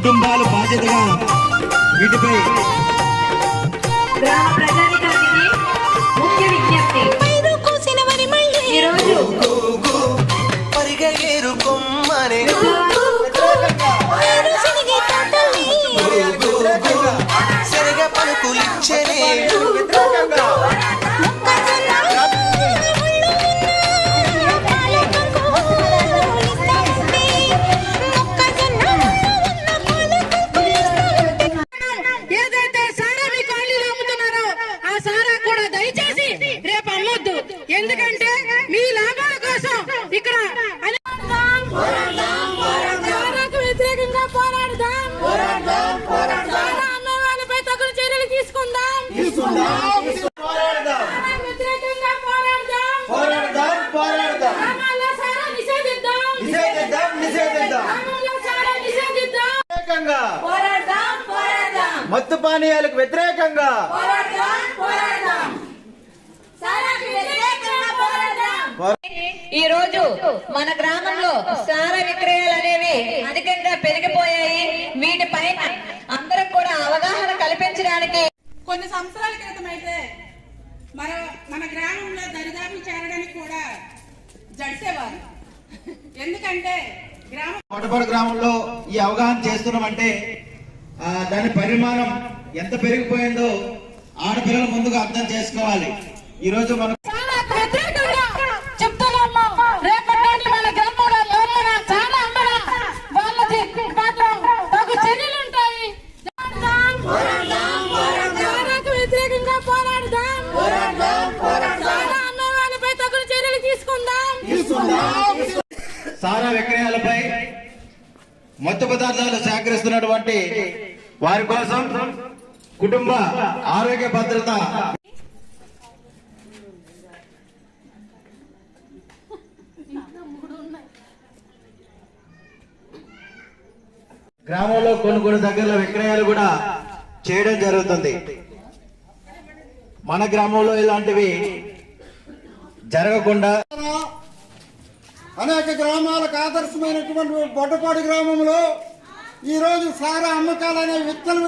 కుటుంబాలు బాధ్యతగా వీటిపై గ్రామ ప్రజానికానికి ముఖ్య విజ్ఞప్తి. ఈరోజు ఎందుకంటే మీ లాభాల కోసం ఇక్కడ వ్యతిరేకంగా పోరాడదాం, అమ్మే వాళ్ళపై తగిన చర్యలు తీసుకుందాం, వ్యతిరేకంగా పోరాడదాం, మత్తు పానీయాలకు వ్యతిరేకంగా ఈ రోజు మన గ్రామంలో సారా విక్రయాలు అనేవి అధికంగా పెరిగిపోయాయి. వీటిపైన అందరం కూడా అవగాహన కల్పించడానికి కొన్ని సంవత్సరాల క్రితం అయితే మన గ్రామంలో దరిదాపులు చేరడానికి కూడా జడిసేవారు. ఎందుకంటే కోటపాడు గ్రామంలో ఈ అవగాహన చేస్తున్నామంటే దాని పరిమాణం ఎంత పెరిగిపోయిందో ఆడపిల్లల ముందుగా అర్థం చేసుకోవాలి. ఈ రోజు మనం సారా విక్రయాలపై మత్తు పదార్థాలు సేకరిస్తున్నటువంటి వారి కోసం కుటుంబ ఆరోగ్య భద్రత గ్రామంలో కొన్ని దగ్గరలో విక్రయాలు కూడా చేయడం జరుగుతుంది. మన గ్రామంలో ఇలాంటివి జరగకుండా అనేక గ్రామాలకు ఆదర్శమైనటువంటి బొడ్డపాడు గ్రామంలో ఈరోజు సారా అమ్మకాలు అనే విత్తనం